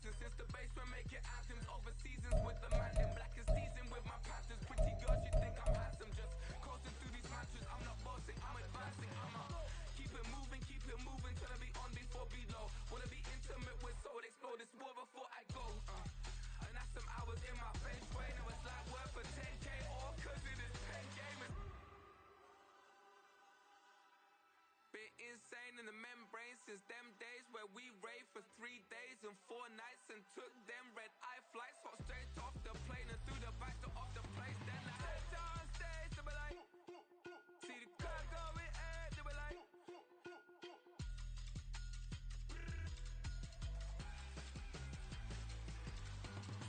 assassin. Since the basement making anthems over seasons with the man in black and season with my patterns. Pretty girls, you think I'm handsome. Just coasting through these mantras. I'm not bossing, I'm advancing. I'ma keep it moving till I be on before below. Wanna be intimate with soul, explore this war before I go. And that's some hours in my feng shui. Now it's like work for 10K all cause it is pen gaming. Been insane in the membrane since them days where we raved for 3 days and 4 nights and took them red eye flights. Hot straight off the plane and through the back door of the place. Then I head down stage to be like, see the crowd going air to be like.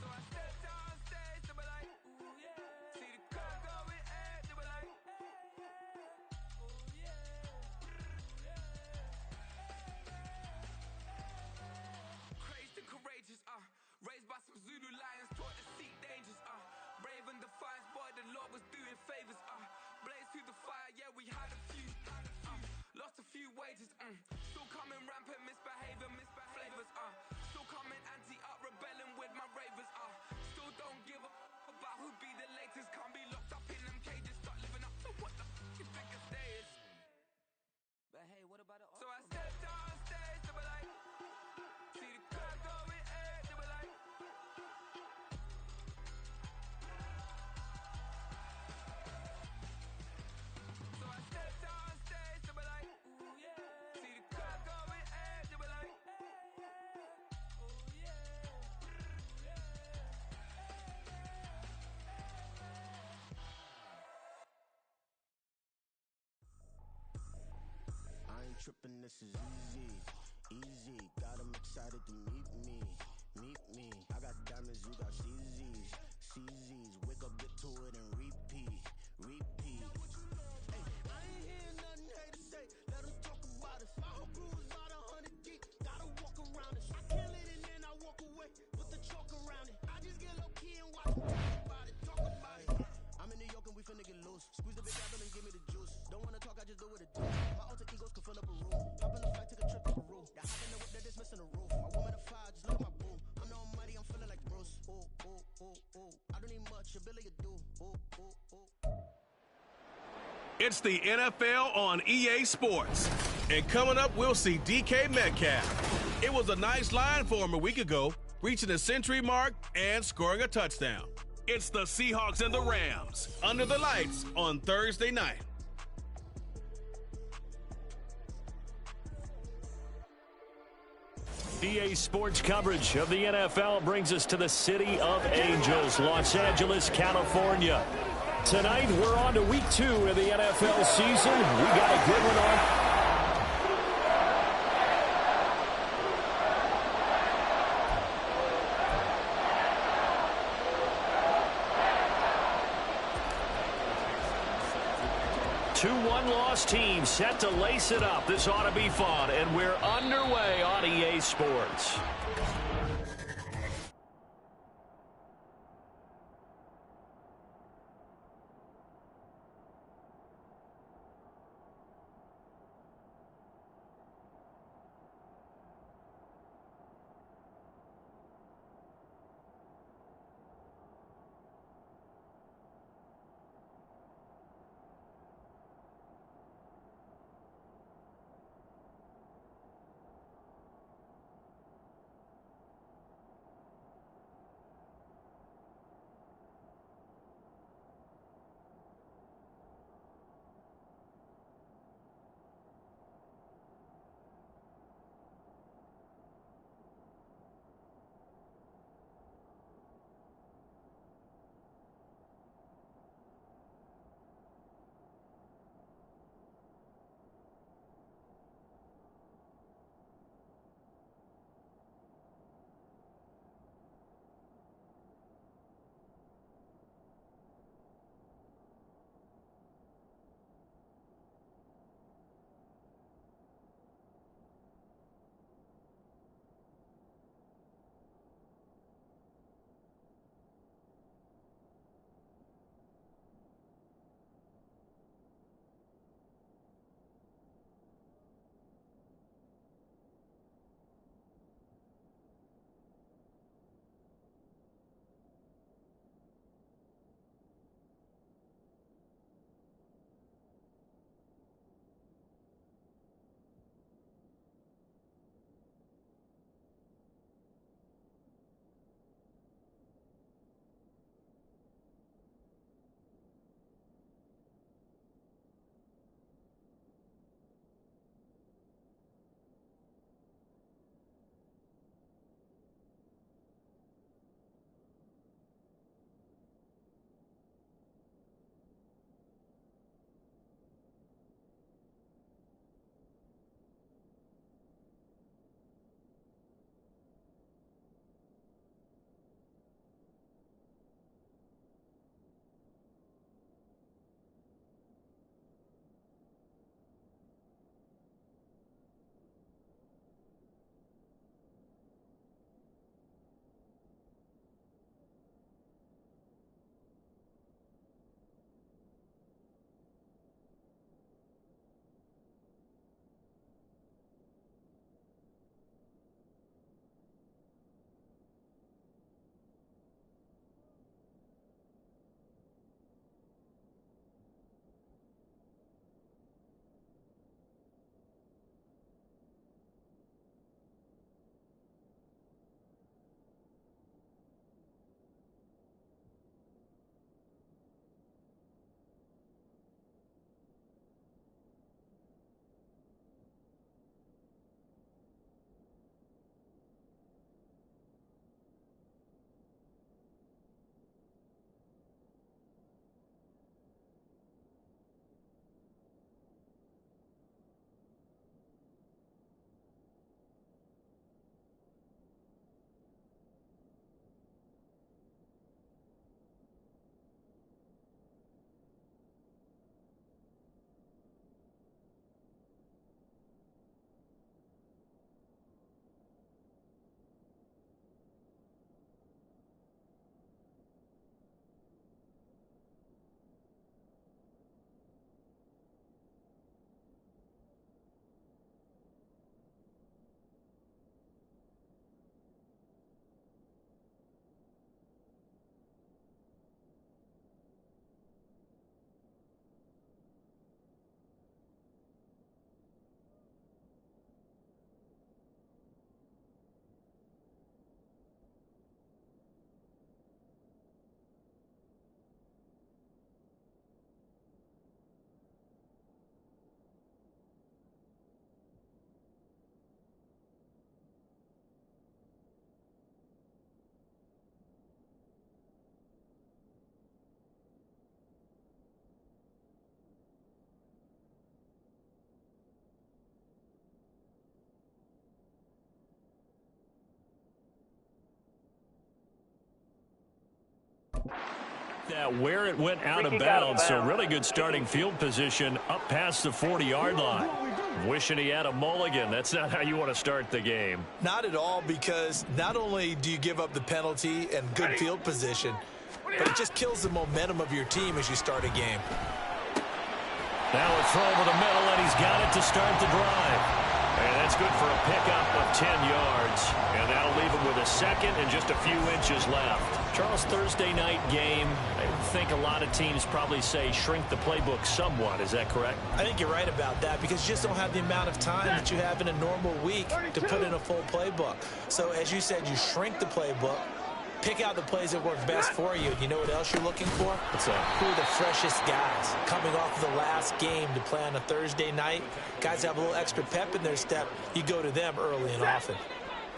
So I step down stage to be like, ooh yeah. See the crowd going air to be like, ooh yeah. Crazed and courageous, raised by some Zulu lions, taught to seek dangers, brave and defiant, boy, the Lord was doing favors, blaze through the fire, yeah, we had a few, lost a few wages, still coming rampant, misbehaving, flavors, still coming anti-up, rebelling with my ravers, still don't give a about who be the latest, can't be locked up in them cages, start living up to what the you think a day is. But hey, what about the so I stepped on stage to be like, see the crowd going air to be like. So I stepped on stage to be like, ooh yeah. See the crowd going air to be like, ooh yeah. I ain't tripping, this is easy, easy. Got 'em excited to meet me, meet me. I got diamonds, you got CZs, CZs. Wake up, get to it and repeat, repeat. Hey, I ain't hearing nothing haters say. Let 'em talk about us. My whole crew is about 100 deep. Gotta walk around it. I kill it and then I walk away. Put the chalk around it. I just get low key and watch them talk about it, talk about it. I'm in New York and we finna get loose. Squeeze the big apple and give me the juice. Don't wanna talk, I just do what it do. My alter egos can fill up a room. Hop in the flight, take a trip to Peru. That hop in the whip, they're dismissing the roof. My woman a fire, just look at my boo. I'm the almighty, I'm feeling like Bruce. Ooh, ooh, ooh, ooh. I don't need much, ability to do. Ooh, ooh, ooh. It's the NFL on EA Sports. And coming up, we'll see DK Metcalf. It was a nice line for him a week ago, reaching the century mark and scoring a touchdown. It's the Seahawks and the Rams under the lights on Thursday night. EA Sports coverage of the NFL brings us to the City of Angels, Los Angeles, California. Tonight, we're on to week 2 of the NFL season. We got a good one on. Two one-loss teams set to lace it up. This ought to be fun, and we're underway on EA Sports. That where it went out of bounds, so really good starting field position up past the 40-yard line. Wishing he had a mulligan. That's not how you want to start the game. Not at all, because not only do you give up the penalty and good field position, but it just kills the momentum of your team as you start a game. Now a throw over the middle, and he's got it to start the drive. And that's good for a pickup of 10 yards. And that'll leave him with a second and just a few inches left. Charles, Thursday night game, I think a lot of teams probably say shrink the playbook somewhat. Is that correct? I think you're right about that, because you just don't have the amount of time that you have in a normal week to put in a full playbook. So as you said, you shrink the playbook, pick out the plays that work best for you. You know what else you're looking for? What's that? Who are the freshest guys coming off of the last game to play on a Thursday night? Guys have a little extra pep in their step. You go to them early and often.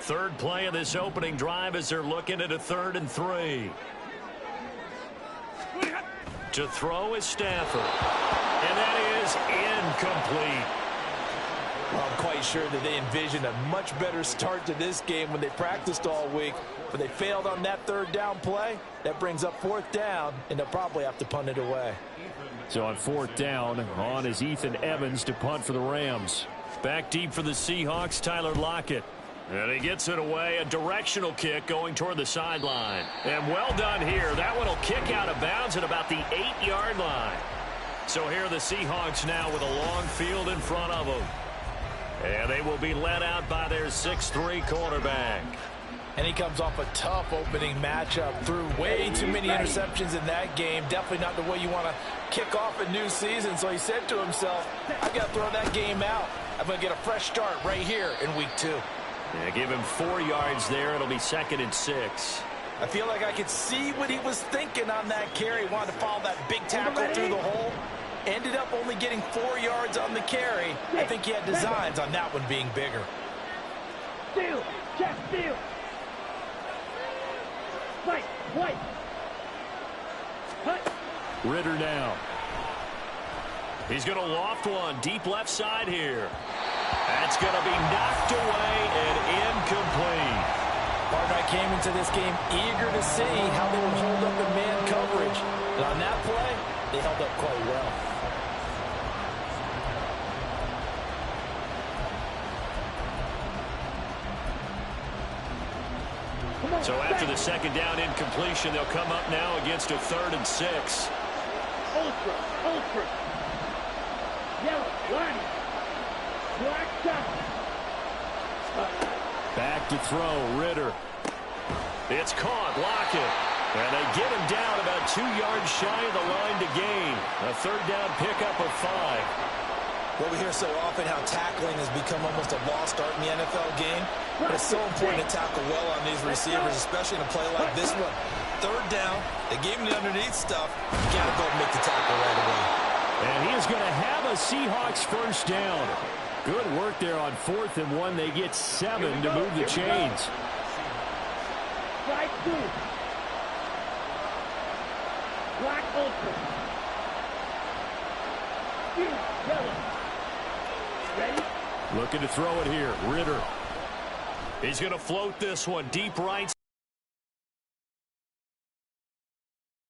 Third play of this opening drive as they're looking at a 3rd and 3. To throw is Stafford. And that is incomplete. Well, I'm quite sure that they envisioned a much better start to this game when they practiced all week. But they failed on that 3rd down play. That brings up 4th down, and they'll probably have to punt it away. So on 4th down, on is Ethan Evans to punt for the Rams. Back deep for the Seahawks, Tyler Lockett. And he gets it away, a directional kick going toward the sideline. And well done here. That one will kick out of bounds at about the 8-yard line. So here are the Seahawks now with a long field in front of them. And they will be led out by their 6'3" quarterback. And he comes off a tough opening matchup. Threw way too many interceptions in that game. Definitely not the way you want to kick off a new season. So he said to himself, I've got to throw that game out. I'm going to get a fresh start right here in week 2. Yeah, give him 4 yards there. It'll be 2nd and 6. I feel like I could see what he was thinking on that carry. He wanted to follow that big tackle through the hole. Ended up only getting 4 yards on the carry. I think he had designs on that one being bigger. Steal! Check steal! White! Ritter now. He's going to loft one deep left side here. That's going to be knocked away and incomplete. Partner, I came into this game eager to see how they would hold up in man coverage. And on that play, they held up quite well. So after the 2nd down incompletion, they'll come up now against a 3rd and 6. Ultra. Yellow, line. Black top. Back to throw, Ritter. It's caught, Lockett. And they get him down about 2 yards shy of the line to gain. A 3rd down pickup of 5. Well, we hear so often how tackling has become almost a lost art in the NFL game. But it's so important to tackle well on these receivers, especially in a play like this one. 3rd down, they gave him the underneath stuff. You got to go and make the tackle right away. And he is going to have a Seahawks 1st down. Good work there on 4th and 1. They get 7 to move the chains. Right 2. Black ultra. Yellow. Ready? Looking to throw it here. Ritter. He's going to float this one deep right.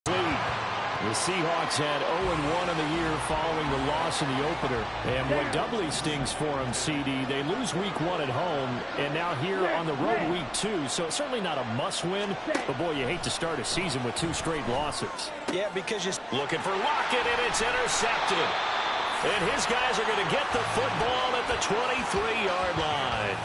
The Seahawks had 0-1 in the year following the loss in the opener. And what doubly stings for them, CD, they lose week 1 at home, and now here on the road week 2. So it's certainly not a must-win, but boy, you hate to start a season with 2 straight losses. Yeah, because you're looking for Lockett, and it's intercepted. And his guys are going to get the football at the 23-yard line.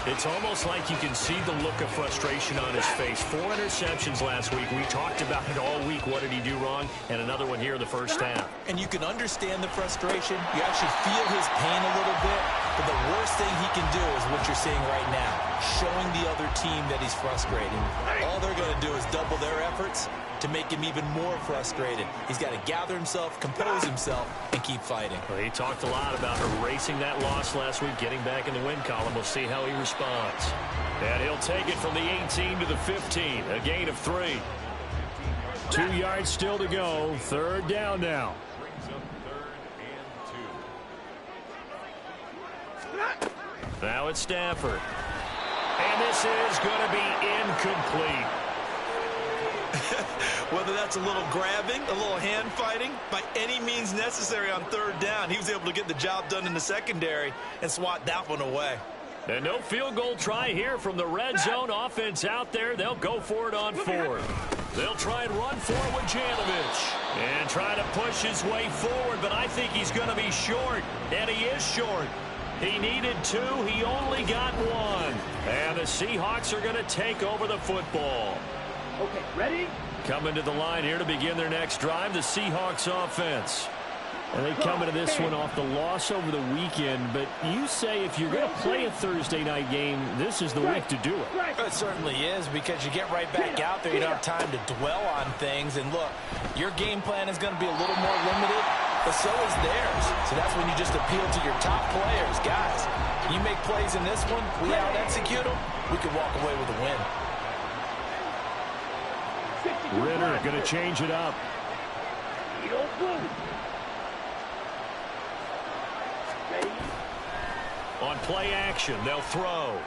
It's almost like you can see the look of frustration on his face. 4 interceptions last week. We talked about it all week. What did he do wrong? And another one here in the 1st half. And you can understand the frustration. You actually feel his pain a little bit. But the worst thing he can do is what you're seeing right now, showing the other team that he's frustrated. All they're going to do is double their efforts to make him even more frustrated. He's got to gather himself, compose himself, and keep fighting. Well, he talked a lot about erasing that loss last week, getting back in the win column. We'll see how he responds. And he'll take it from the 18 to the 15, a gain of 3. 2 yards still to go, 3rd down now. Now it's Stafford. And this is going to be incomplete. Whether that's a little grabbing, a little hand fighting, by any means necessary on third down, he was able to get the job done in the secondary and swat that one away. And no field goal try here from the red zone. Offense out there. They'll go for it on fourth. They'll try and run for it with Janovich. And try to push his way forward, but I think he's going to be short. And he is short. He needed 2. He only got 1. And the Seahawks are going to take over the football. Okay, ready? Coming to the line here to begin their next drive, the Seahawks offense. And they come into this one off the loss over the weekend, but you say if you're going to play a Thursday night game, this is the week to do it. It certainly is, because you get right back out there. You don't have time to dwell on things. And look, your game plan is going to be a little more limited, but so is theirs. So that's when you just appeal to your top players. Guys, you make plays in this one, we out-execute them, we can walk away with a win. Ritter going to change it up. You don't lose. Ready? On play action, they'll throw.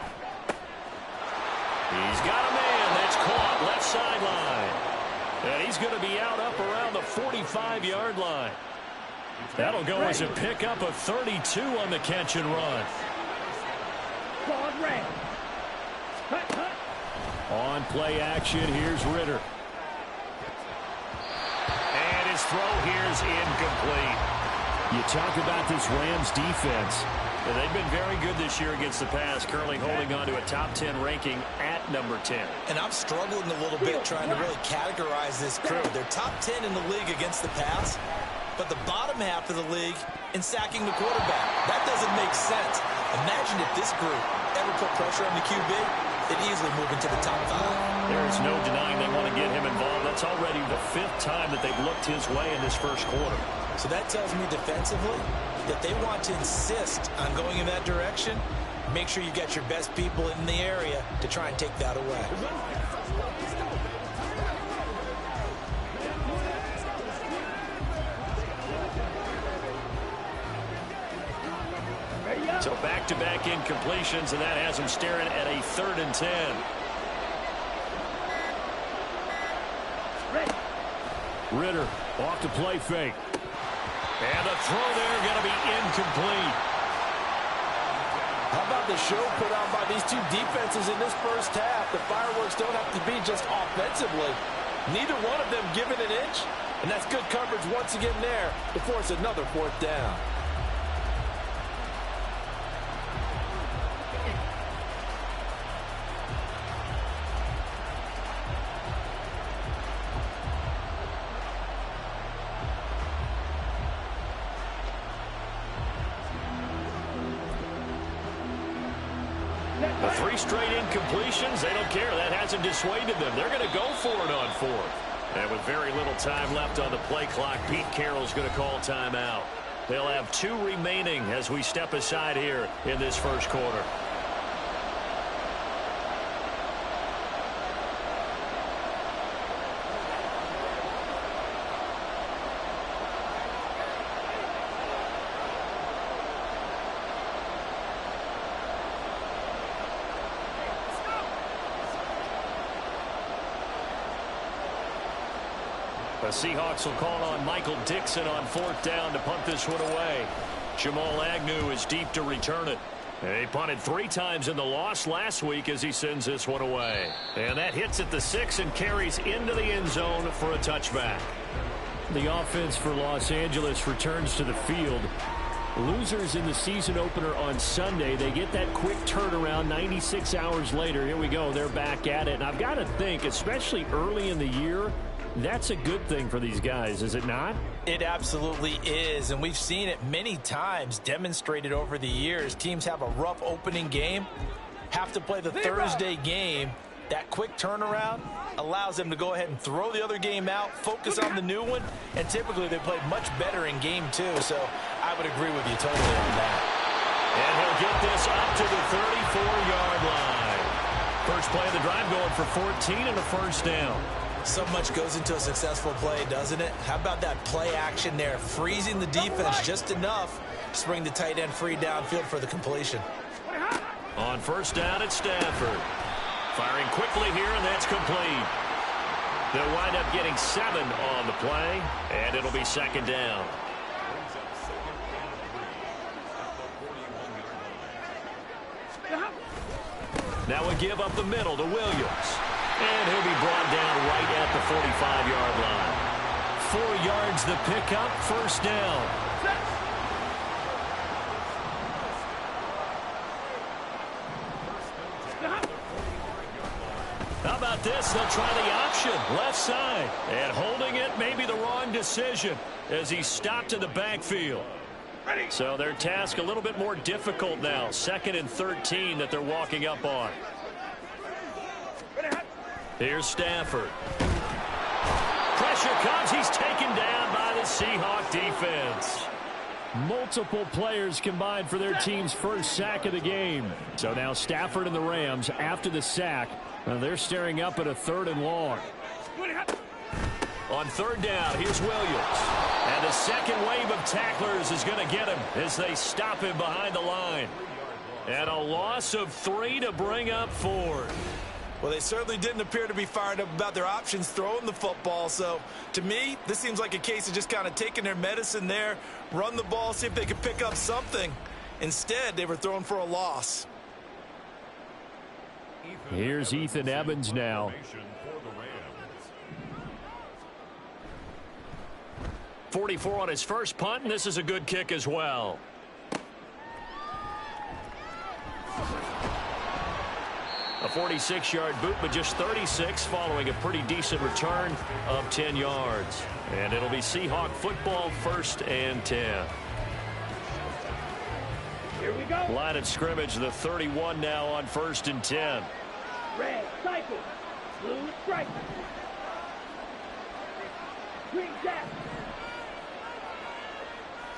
He's got a man that's caught left sideline. And he's going to be out up around the 45-yard line. That'll go as a pickup of 32 on the catch and run. Claude Ray. Cut. On play action, here's Ritter. And his throw here's incomplete. You talk about this Rams defense. They've been very good this year against the pass, currently holding on to a top 10 ranking at number 10. And I'm struggling a little bit trying to really categorize this crew. They're top 10 in the league against the pass, but the bottom half of the league in sacking the quarterback. That doesn't make sense. Imagine if this group ever put pressure on the QB, they'd easily move into the top 5. There is no denying they want to get him involved. That's already the 5th time that they've looked his way in this first quarter. So that tells me defensively that they want to insist on going in that direction. Make sure you got your best people in the area to try and take that away. So back-to-back incompletions, and that has them staring at a 3rd and 10. Ritter off to play fake. And the throw there going to be incomplete. How about the show put on by these two defenses in this first half? The fireworks don't have to be just offensively. Neither one of them giving an inch. And that's good coverage once again there to force another 4th down. The 3 straight incompletions, they don't care. That hasn't dissuaded them. They're going to go for it on 4th. And with very little time left on the play clock, Pete Carroll's going to call timeout. They'll have 2 remaining as we step aside here in this first quarter. The Seahawks will call on Michael Dixon on 4th down to punt this one away. Jamal Agnew is deep to return it. He punted 3 times in the loss last week as he sends this one away. And that hits at the 6 and carries into the end zone for a touchback. The offense for Los Angeles returns to the field. Losers in the season opener on Sunday. They get that quick turnaround 96 hours later. Here we go. They're back at it. And I've got to think, especially early in the year, that's a good thing for these guys, is it not? It absolutely is, and we've seen it many times demonstrated over the years. Teams have a rough opening game, have to play the Thursday game. That quick turnaround allows them to go ahead and throw the other game out, focus on the new one, and typically they play much better in game 2, so I would agree with you totally on that. And he'll get this up to the 34-yard line. First play of the drive going for 14 and a first down. So much goes into a successful play, doesn't it? How about that play action there? Freezing the defense just enough to bring the tight end free downfield for the completion. On first down, it's Stafford. Firing quickly here, and that's complete. They'll wind up getting 7 on the play, and it'll be second down. Now a give up the middle to Williams. And he'll be brought down right at the 45-yard line. 4 yards the pickup, first down. How about this? They'll try the option, left side. And holding it may be the wrong decision as he stopped in the backfield. So their task a little bit more difficult now. 2nd and 13 that they're walking up on. Here's Stafford. Pressure comes. He's taken down by the Seahawk defense. Multiple players combined for their team's first sack of the game. So now Stafford and the Rams, after the sack, they're staring up at a 3rd and long. On 3rd down, here's Williams. And the second wave of tacklers is going to get him as they stop him behind the line. And a loss of 3 to bring up 4. Well, they certainly didn't appear to be fired up about their options throwing the football. So, to me, this seems like a case of just kind of taking their medicine there, run the ball, see if they could pick up something. Instead, they were throwing for a loss. Here's Ethan Evans now. 44 on his first punt, and this is a good kick as well. A 46-yard boot, but just 36 following a pretty decent return of 10 yards. And it'll be Seahawk football, 1st and 10. Here we go. Line of scrimmage, the 31 now on 1st and 10. Red, cycle. Blue, strike. Green, jack.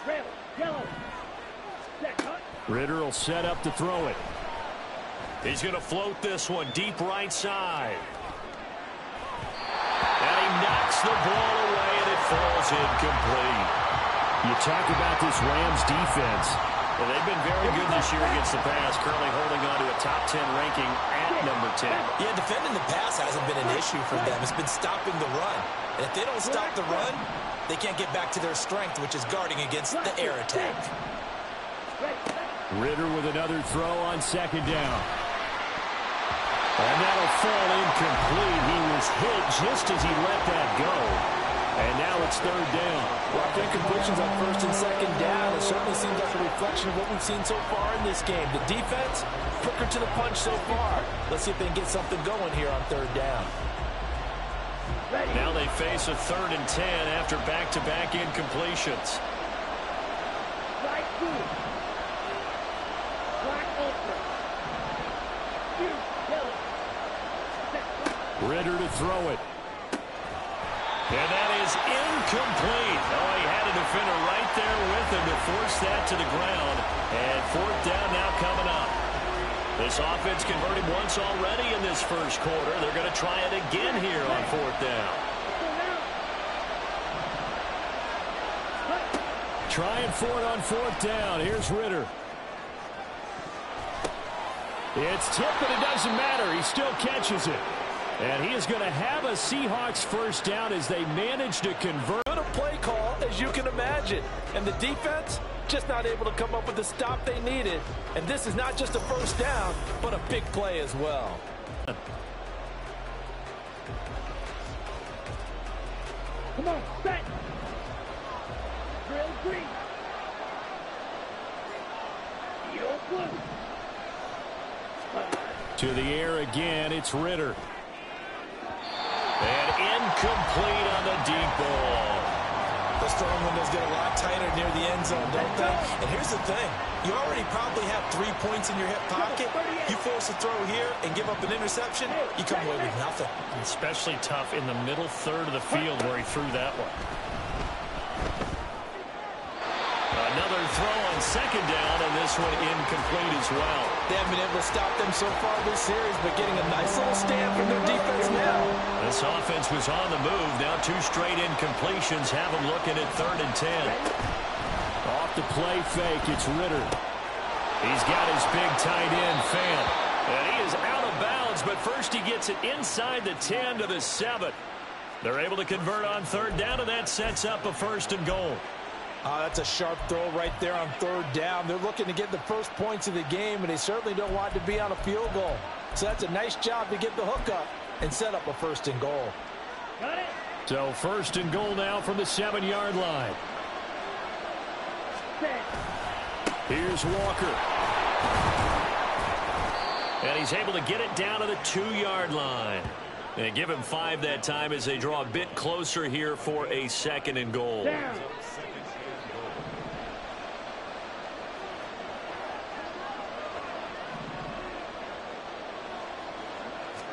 Red, yellow. Set, cut. Ritter will set up to throw it. He's going to float this one deep right side. And he knocks the ball away, and it falls incomplete. You talk about this Rams defense. Well, they've been very good this year against the pass, currently holding on to a top 10 ranking at number 10. Yeah, defending the pass hasn't been an issue for them. It's been stopping the run. And if they don't stop the run, they can't get back to their strength, which is guarding against the air attack. Ritter with another throw on 2nd down. And that'll fall incomplete. He was hit just as he let that go. And now it's 3rd down. Rough incompletions on 1st and 2nd down. It certainly seems like a reflection of what we've seen so far in this game. The defense, quicker to the punch so far. Let's see if they can get something going here on 3rd down. Now they face a 3rd and 10 after back-to-back incompletions. Right, blue. Black, ultra. Blue, yellow. Ritter to throw it. And that is incomplete. Oh, he had a defender right there with him to force that to the ground. And 4th down now coming up. This offense converted once already in this first quarter. They're going to try it again here on 4th down. Trying for it on 4th down. Here's Ritter. It's tipped, but it doesn't matter. He still catches it. And he is going to have a Seahawks first down as they manage to convert. Good a play call as you can imagine. And the defense just not able to come up with the stop they needed. And this is not just a first down, but a big play as well. Come on, set. Drill green. Yellow blue. To the air again, it's Ritter. And incomplete on the deep ball. Those throwing windows get a lot tighter near the end zone, don't they? And here's the thing. You already probably have 3 points in your hip pocket. You force a throw here and give up an interception, you come away with nothing. Especially tough in the middle 3rd of the field where he threw that one. Another throw on 2nd down, and this one incomplete as well. They haven't been able to stop them so far this series, but getting a nice little stand from their defense now. This offense was on the move. Now 2 straight incompletions have them looking at 3rd and 10. Off the play fake, it's Ritter. He's got his big tight end, Fant. And he is out of bounds, but first he gets it inside the 10 to the 7. They're able to convert on third down, and that sets up a 1st and goal. That's a sharp throw right there on third down. They're looking to get the first points of the game, and they certainly don't want it to be on a field goal. So that's a nice job to get the hook up and set up a 1st and goal. Got it. So 1st and goal now from the 7-yard line. Set. Here's Walker. And he's able to get it down to the 2-yard line. And give him 5 that time as they draw a bit closer here for a 2nd and goal. Down.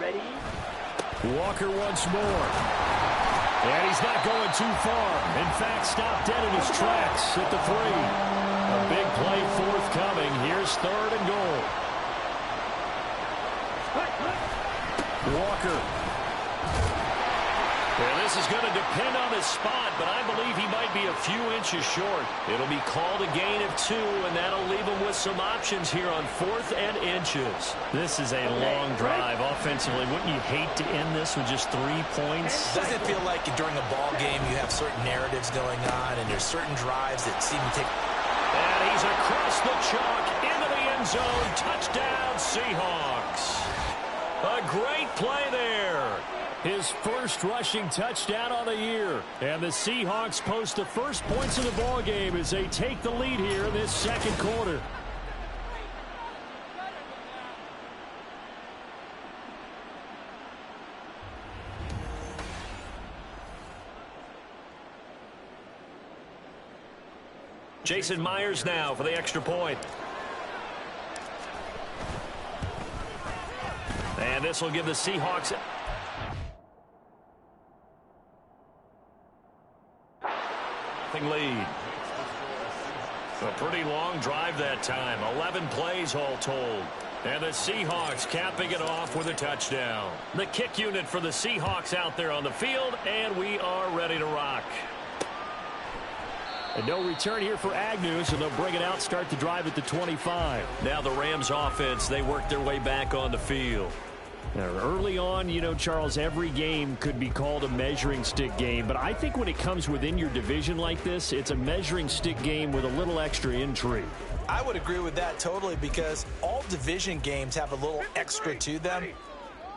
Ready? Walker once more. And he's not going too far. In fact, stopped dead in his tracks at the 3. A big play forthcoming. Here's 3rd and goal. Walker. And this is going to depend on his spot, but I believe he might be a few inches short. It'll be called a gain of 2, and that'll leave him with some options here on 4th and inches. This is a long drive offensively. Wouldn't you hate to end this with just 3 points? Doesn't it feel like during a ball game you have certain narratives going on, and there's certain drives that seem to take... And he's across the chalk into the end zone. Touchdown, Seahawks. A great play there. His first rushing touchdown on the year. And the Seahawks post the first points of the ball game as they take the lead here in this 2nd quarter. Jason Myers now for the extra point. And this will give the Seahawks lead. A pretty long drive that time. 11 plays all told. And the Seahawks capping it off with a touchdown. The kick unit for the Seahawks out there on the field, and we are ready to rock. And no return here for Agnew, so they'll bring it out, start the drive at the 25. Now the Rams offense, they work their way back on the field. Now, early on, you know, Charles, every game could be called a measuring stick game, but I think when it comes within your division like this, it's a measuring stick game with a little extra intrigue. I would agree with that totally, because all division games have a little extra to them.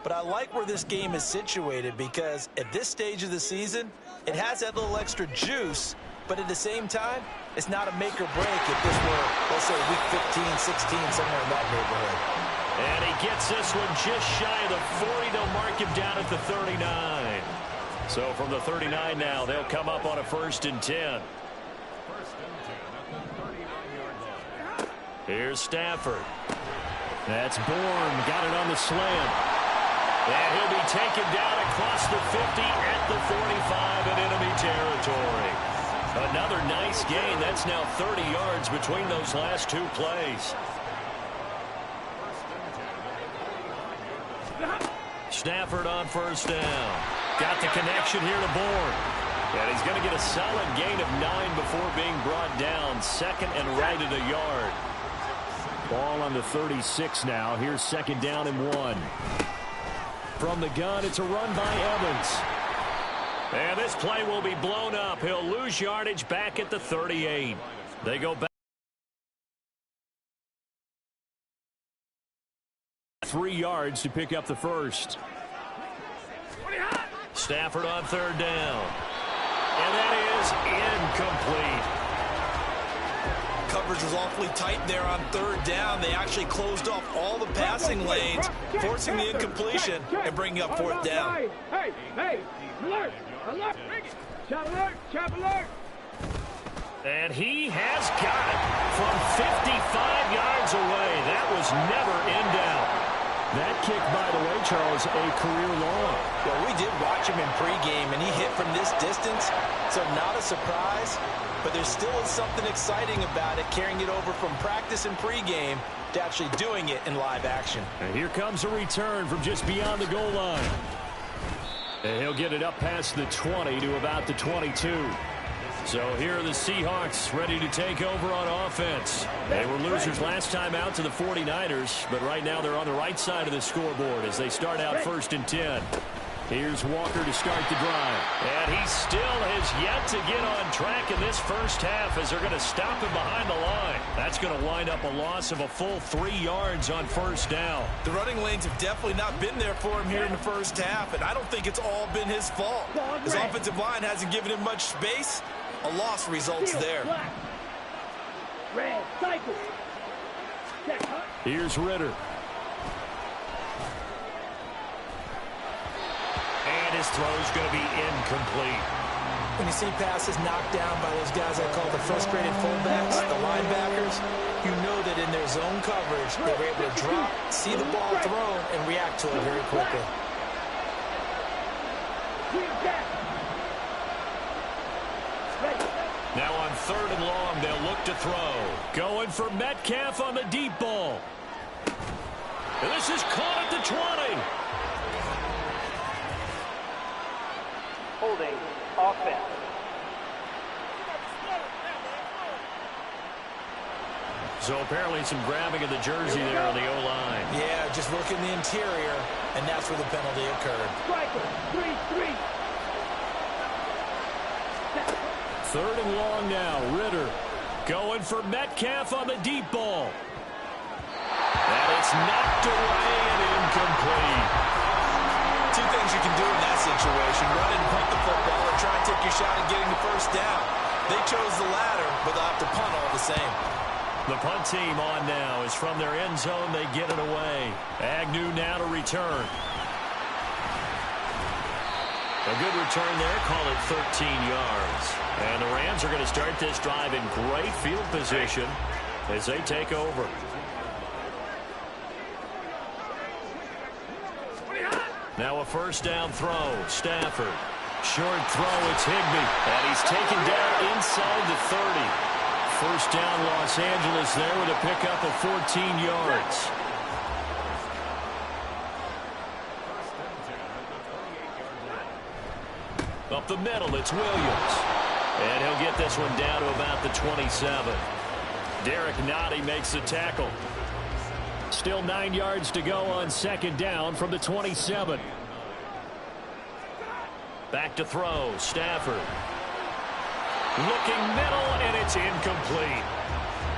But I like where this game is situated, because at this stage of the season, it has that little extra juice, but at the same time, it's not a make or break if this were, let's say, week 15, 16, somewhere in that neighborhood. And he gets this one just shy of the 40. They'll mark him down at the 39. So from the 39 now, they'll come up on a 1st and 10. Here's Stafford. That's Bourne. Got it on the slant. And he'll be taken down across the 50 at the 45 in enemy territory. Another nice gain. That's now 30 yards between those last 2 plays. Stafford on 1st down. Got the connection here to Bourne. And he's going to get a solid gain of 9 before being brought down. 2nd and right at a yard. Ball on the 36 now. Here's 2nd down and 1. From the gun, it's a run by Evans. And this play will be blown up. He'll lose yardage back at the 38. They go back. 3 yards to pick up the first. Stafford on 3rd down. And that is incomplete. Coverage was awfully tight there on 3rd down. They actually closed off all the passing lanes, forcing the incompletion and bringing up 4th down. Hey, alert, alert, chop alert, chop alert. And he has got it from 55 yards away. That was never in doubt. That kick, by the way, Charles, a career long. Well, we did watch him in pregame, and he hit from this distance, so not a surprise. But there still is something exciting about it, carrying it over from practice and pregame to actually doing it in live action. And here comes a return from just beyond the goal line. And he'll get it up past the 20 to about the 22. So here are the Seahawks ready to take over on offense. They were losers last time out to the 49ers, but right now they're on the right side of the scoreboard as they start out 1st and 10. Here's Walker to start the drive. And he still has yet to get on track in this first half as they're going to stop him behind the line. That's going to wind up a loss of a full 3 yards on first down. The running lanes have definitely not been there for him here in the first half, and I don't think it's all been his fault. His offensive line hasn't given him much space. A loss results there. Red, cycle. Here's Ritter. And his throw's going to be incomplete. When you see passes knocked down by those guys I call the frustrated fullbacks, the linebackers, you know that in their zone coverage, they were able to drop, see the ball thrown, and react to it very quickly. Now on 3rd and long, they'll look to throw. Going for Metcalf on the deep ball. And this is caught at the 20. Holding offense. So apparently some grabbing of the jersey there on the O-line. Yeah, just look in the interior, and that's where the penalty occurred. Striker, 3-3. 3rd and long now. Ritter going for Metcalf on the deep ball. And it's knocked away and incomplete. Two things you can do in that situation: run and punt the football, or try and take your shot at getting the first down. They chose the latter, but they'll have to punt all the same. The punt team on now is from their end zone. They get it away. Agnew now to return. A good return there. Call it 13 yards. And the Rams are going to start this drive in great field position as they take over. Now a first down throw. Stafford. Short throw. It's Higbee. And he's taken down inside the 30. First down, Los Angeles there with a pickup of 14 yards. Up the middle, it's Williams. And he'll get this one down to about the 27. Derek Nottie makes the tackle. Still 9 yards to go on 2nd down from the 27. Back to throw, Stafford. Looking middle, and it's incomplete.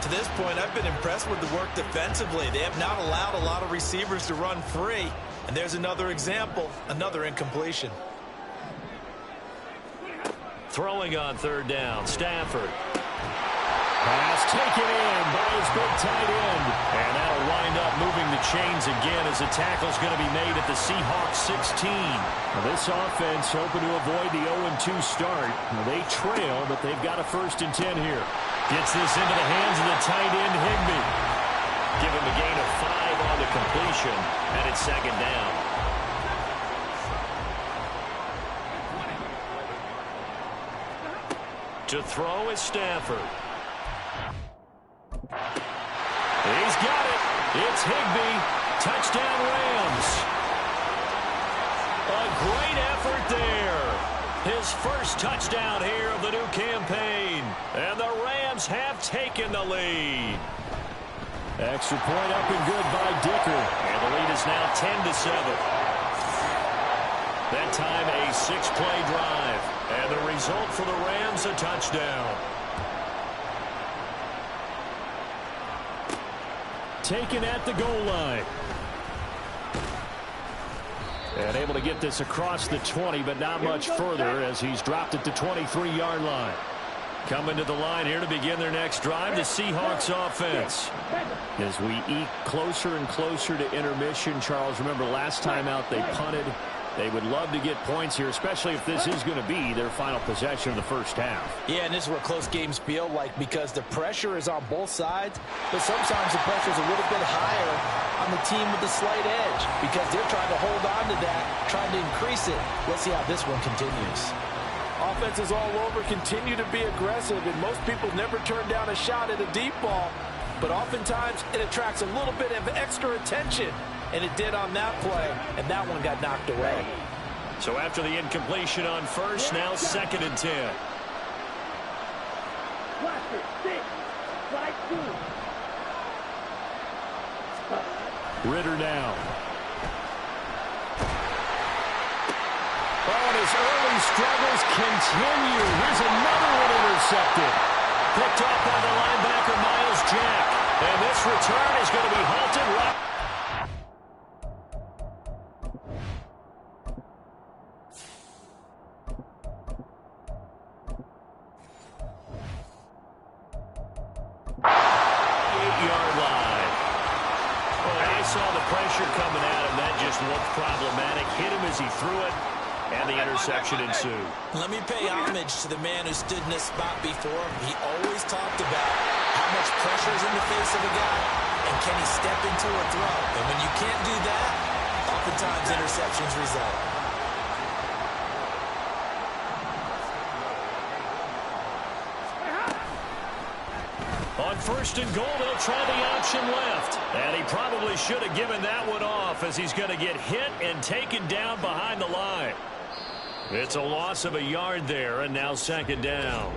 To this point, I've been impressed with the work defensively. They have not allowed a lot of receivers to run free. And there's another example, another incompletion. Throwing on 3rd down, Stafford. Pass taken in by his big tight end. And that'll wind up moving the chains again as the tackle's going to be made at the Seahawks 16. Now this offense hoping to avoid the 0-2 start. Now they trail, but they've got a 1st and 10 here. Gets this into the hands of the tight end, Higbee. Give him a gain of 5 on the completion, and it's 2nd down. To throw is Stafford. He's got it. It's Higbee. Touchdown Rams. A great effort there. His first touchdown here of the new campaign. And the Rams have taken the lead. Extra point up and good by Dicker. And the lead is now 10-7. That time a 6-play drive. And the result for the Rams, a touchdown. Taken at the goal line. And able to get this across the 20, but not much further as he's dropped at the 23-yard line. Coming to the line here to begin their next drive, the Seahawks offense. As we eke closer and closer to intermission, Charles, remember last time out they punted. They would love to get points here, especially if this is going to be their final possession of the first half. Yeah, and this is where close games feel like, because the pressure is on both sides, but sometimes the pressure is a little bit higher on the team with the slight edge because they're trying to hold on to that, trying to increase it. Let's see how this one continues. Offenses all over continue to be aggressive, and most people never turn down a shot at a deep ball, but oftentimes it attracts a little bit of extra attention. And it did on that play, and that one got knocked away. So after the incompletion on first, now 2nd and 10. Ritter now. Oh, and his early struggles continue. Here's another one intercepted. Picked off by the linebacker, Myles Jack. And this return is going to be halted right. Coming at him, that just looked problematic. Hit him as he threw it, and the interception ensued. Let me pay homage to the man who stood in this spot before. He always talked about how much pressure is in the face of a guy, and can he step into a throw? And when you can't do that, oftentimes interceptions result. On first and goal, they'll try the option left. And he probably should have given that one off, as he's going to get hit and taken down behind the line. It's a loss of a yard there, and now second down.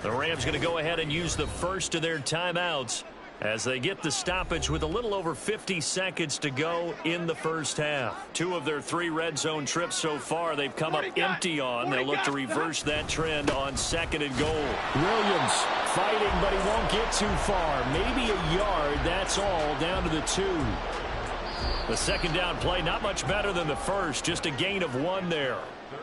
The Rams going to go ahead and use the first of their timeouts as they get the stoppage with a little over 50 seconds to go in the first half. 2 of their 3 red zone trips so far they've come up empty on. They'll look to reverse that trend on second and goal. Williams fighting, but he won't get too far. Maybe a yard, that's all, down to the 2. The second down play, not much better than the first, just a gain of 1 there.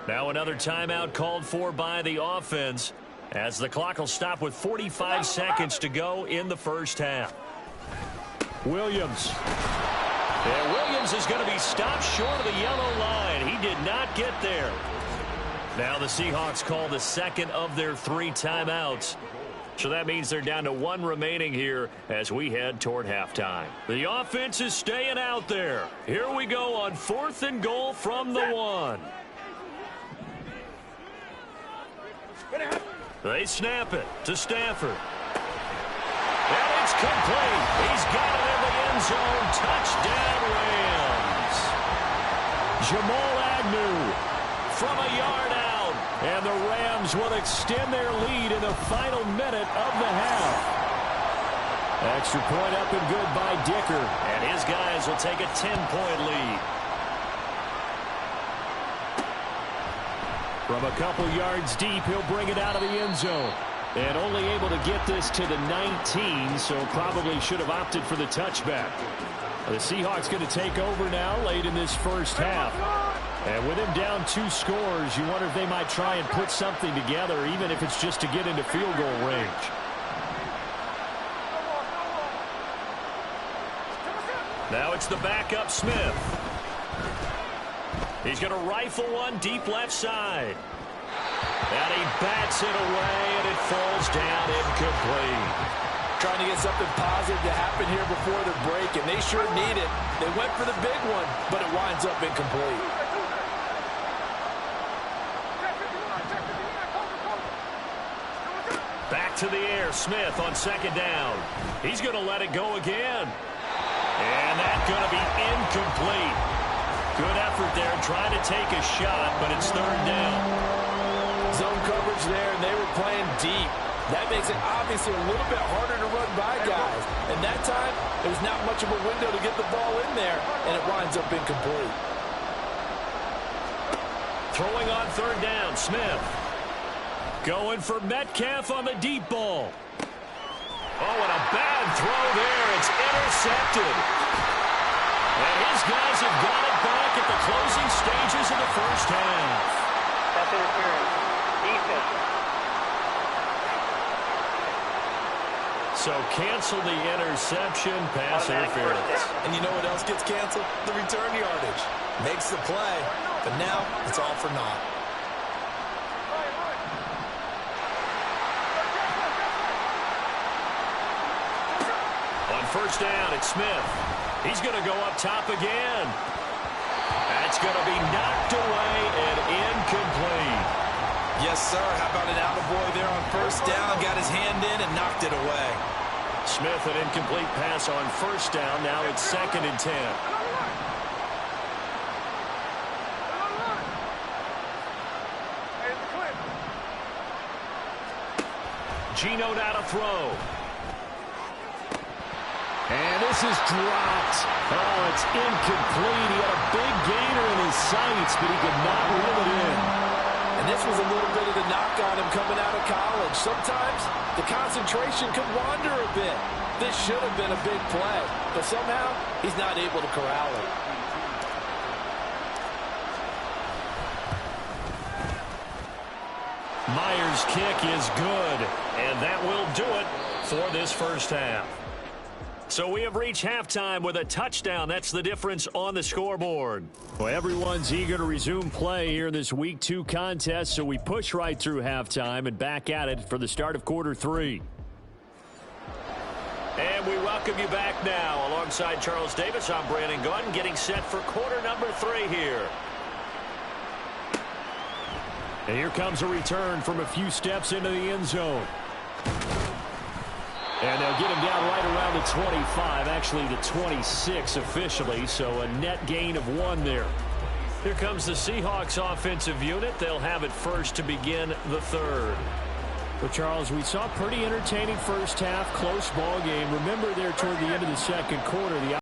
Now another timeout called for by the offense, as the clock will stop with 45 seconds to go in the first half. Williams. And Williams is going to be stopped short of the yellow line. He did not get there. Now the Seahawks call the second of their 3 timeouts. So that means they're down to 1 remaining here as we head toward halftime. The offense is staying out there. Here we go on 4th and goal from the 1. They snap it to Stafford. And it's complete. He's got it in the end zone. Touchdown, Rams. Jamal Agnew from a yard out. And the Rams will extend their lead in the final minute of the half. Extra point up and good by Dicker. And his guys will take a 10-point lead. From a couple yards deep, he'll bring it out of the end zone. And only able to get this to the 19, so probably should have opted for the touchback. The Seahawks going to take over now late in this first half. And with him down 2 scores, you wonder if they might try and put something together, even if it's just to get into field goal range. Now it's the backup Smith. He's going to rifle one deep left side. And he bats it away, and it falls down incomplete. Trying to get something positive to happen here before the break, and they sure need it. They went for the big one, but it winds up incomplete. Back to the air, Smith on second down. He's going to let it go again. And that's going to be incomplete. Good effort there, trying to take a shot, but it's third down. Zone coverage there, and they were playing deep. That makes it obviously a little bit harder to run by guys. And that time, there was not much of a window to get the ball in there, and it winds up incomplete. Throwing on third down, Smith. Going for Metcalf on the deep ball. Oh, and a bad throw there. It's intercepted. And his guys have got it back at the closing stages of the first half. That's interference. Defense. So cancel the interception, pass interference. And you know what else gets canceled? The return yardage. Makes the play, but now it's all for naught. On first down, it's Smith. He's going to go up top again. That's going to be knocked away and incomplete. Yes, sir. How about an attaboy there on first down? Got his hand in and knocked it away. Smith, an incomplete pass on first down. Now it's 2nd and 10. Geno now to throw. And this is dropped. Oh, it's incomplete. He had a big gainer in his sights, but he could not reel it in. And this was a little bit of the knock on him coming out of college. Sometimes the concentration could wander a bit. This should have been a big play, but somehow he's not able to corral it. Myers' kick is good, and that will do it for this first half. So we have reached halftime with a touchdown. That's the difference on the scoreboard. Well, everyone's eager to resume play here in this Week 2 contest, so we push right through halftime and back at it for the start of quarter 3. And we welcome you back now. Alongside Charles Davis, I'm Brandon Gaudin, getting set for quarter number 3 here. And here comes a return from a few steps into the end zone. And they'll get him down right around the 25, actually the 26 officially, so a net gain of 1 there. Here comes the Seahawks offensive unit. They'll have it first to begin the third. Well, Charles, we saw a pretty entertaining first half, close ball game. Remember there toward the end of the second quarter, the